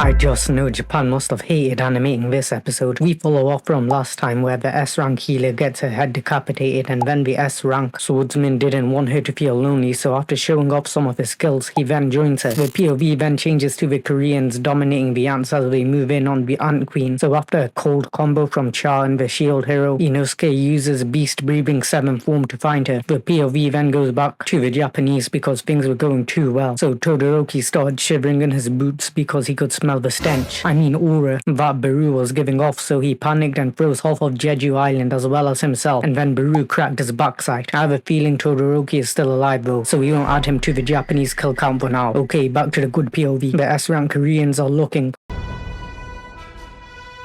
I just know Japan must have hated animating this episode. We follow off from last time where the S-rank healer gets her head decapitated, and then the S-rank swordsman didn't want her to feel lonely, so after showing off some of his skills, he then joins her. The POV then changes to the Koreans dominating the ants as they move in on the Ant Queen. So after a cold combo from Cha and the shield hero, Inosuke uses beast breathing 7th form to find her. The POV then goes back to the Japanese because things were going too well. So Todoroki started shivering in his boots because he could smell the stench, aura, that Beru was giving off, so he panicked and froze half of Jeju Island as well as himself, and then Beru cracked his backside. I have a feeling Todoroki is still alive though, so we won't add him to the Japanese kill count for now. Okay, back to the good POV. The S-rank Koreans are looking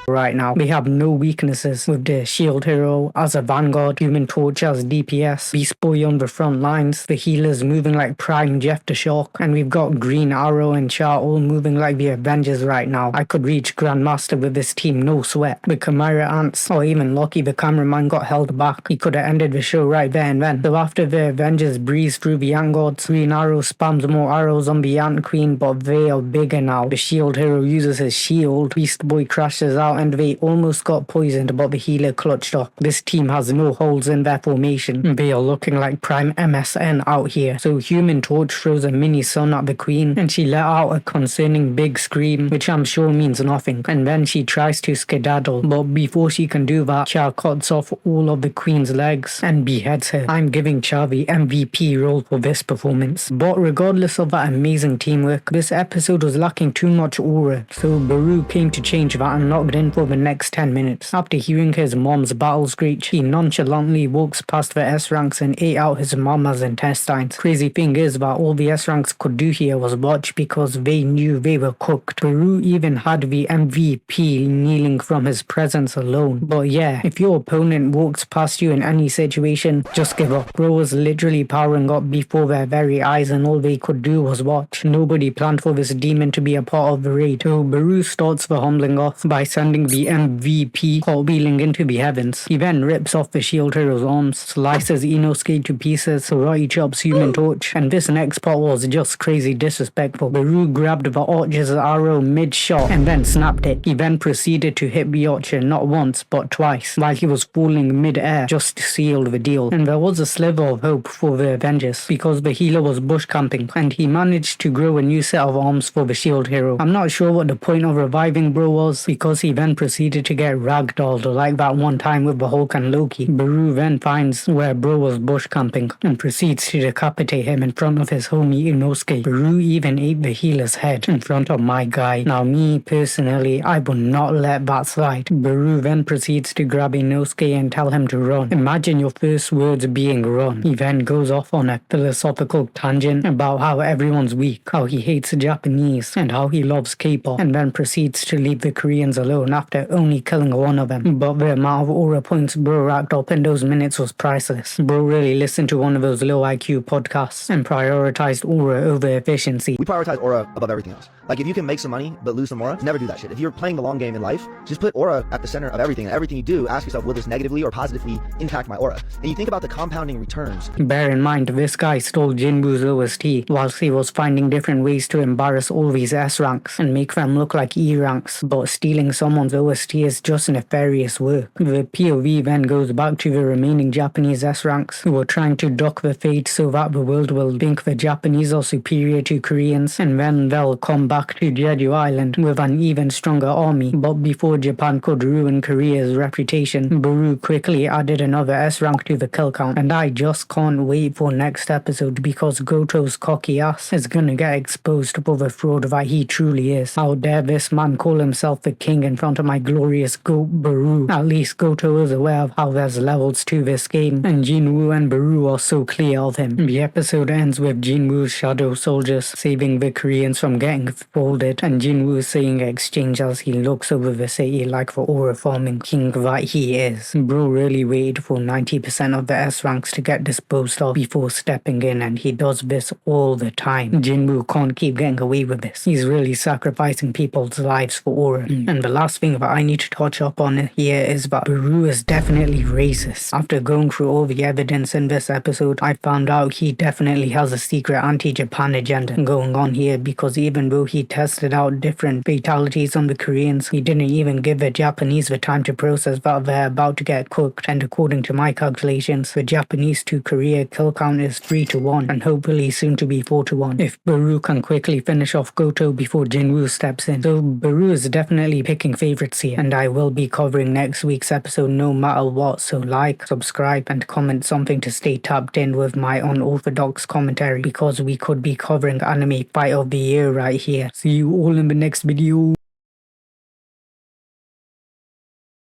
right now. They have no weaknesses, with the shield hero as a vanguard, Human Torch as DPS, Beast Boy on the front lines, the healers moving like Prime Jeff the Shark, and we've got Green Arrow and Char all moving like the Avengers right now. I could reach Grandmaster with this team, no sweat. The Chimera Ants, or even Lucky the cameraman, got held back. He could have ended the show right there and then. So after the Avengers breeze through the Ant Gods, Green Arrow spams more arrows on the Ant Queen, but they are bigger now. The shield hero uses his shield, Beast Boy crashes out, and they almost got poisoned, but the healer clutched up. This team has no holes in their formation. They are looking like prime MSN out here. So Human Torch throws a mini sun at the queen, and she let out a concerning big scream, which I'm sure means nothing, and then she tries to skedaddle, but before she can do that, Cha cuts off all of the queen's legs and beheads her. I'm giving Cha the MVP role for this performance. But regardless of that amazing teamwork, this episode was lacking too much aura, so Beru came to change that and locked in for the next 10 minutes. After hearing his mom's battle screech, he nonchalantly walks past the S-ranks and ate out his mama's intestines. Crazy thing is that all the S-ranks could do here was watch because they knew they were cooked. Beru even had the MVP kneeling from his presence alone. But yeah, if your opponent walks past you in any situation, just give up. Bro was literally powering up before their very eyes, and all they could do was watch. Nobody planned for this demon to be a part of the raid. So Beru starts the humbling off by sending the MVP cartwheeling into the heavens. He then rips off the shield hero's arms, slices Inosuke to pieces, karate chops Human Torch, and this next part was just crazy disrespectful. Beru grabbed the Archer's arrow mid-shot and then snapped it. He then proceeded to hit the Archer not once but twice while he was falling mid-air just to seal the deal. And there was a sliver of hope for the Avengers because the healer was bush camping and he managed to grow a new set of arms for the shield hero. I'm not sure what the point of reviving Bro was because he then proceeded to get ragdolled like that one time with the Hulk and Loki. Beru then finds where Bro was bush camping and proceeds to decapitate him in front of his homie Inosuke. Beru even ate the healer's head in front of my guy. Now me personally, I would not let that slide. Beru then proceeds to grab Inosuke and tell him to run. Imagine your first words being run. He then goes off on a philosophical tangent about how everyone's weak, how he hates Japanese, and how he loves K-pop, and then proceeds to leave the Koreans alone after only killing one of them. But the amount of aura points Bro racked up in those minutes was priceless. Bro really listened to one of those low IQ podcasts and prioritized aura over efficiency. We prioritize aura above everything else. Like if you can make some money but lose some aura, never do that shit. If you're playing the long game in life, just put aura at the center of everything. And everything you do, ask yourself, will this negatively or positively impact my aura? And you think about the compounding returns. Bear in mind, this guy stole Jinwoo's OST whilst he was finding different ways to embarrass all these S ranks and make them look like E ranks, but stealing someone's OST is just nefarious work. The POV then goes back to the remaining Japanese S ranks who are trying to duck the fate so that the world will think the Japanese are superior to Koreans, and then they'll come back to Jeju Island with an even stronger army. But before Japan could ruin Korea's reputation, Beru quickly added another S rank to the kill count, and I just can't wait for next episode because Goto's cocky ass is gonna get exposed for the fraud that he truly is. How dare this man call himself the king in front of my glorious goat Beru. At least Goto is aware of how there's levels to this game, and Jin Woo and Beru are so clear of him. The episode ends with Jin Woo's shadow soldiers saving the Koreans from getting folded, and Jin Woo saying exchange as he looks over the city like the aura farming king that he is. Bro really waited for 90% of the S ranks to get disposed of before stepping in, and he does this all the time. Jin Woo can't keep getting away with this. He's really sacrificing people's lives for aura. And the last last thing that I need to touch up on here is that Beru is definitely racist. After going through all the evidence in this episode, I found out he definitely has a secret anti-Japan agenda going on here, because even though he tested out different fatalities on the Koreans, he didn't even give the Japanese the time to process that they're about to get cooked. And according to my calculations, the Japanese to Korea kill count is 3-1 and hopefully soon to be 4-1 if Beru can quickly finish off Goto before Jin Woo steps in. So Beru is definitely picking favorites here, and I will be covering next week's episode no matter what, so like, subscribe and comment something to stay tapped in with my unorthodox commentary, because we could be covering anime fight of the year right here. See you all in the next video.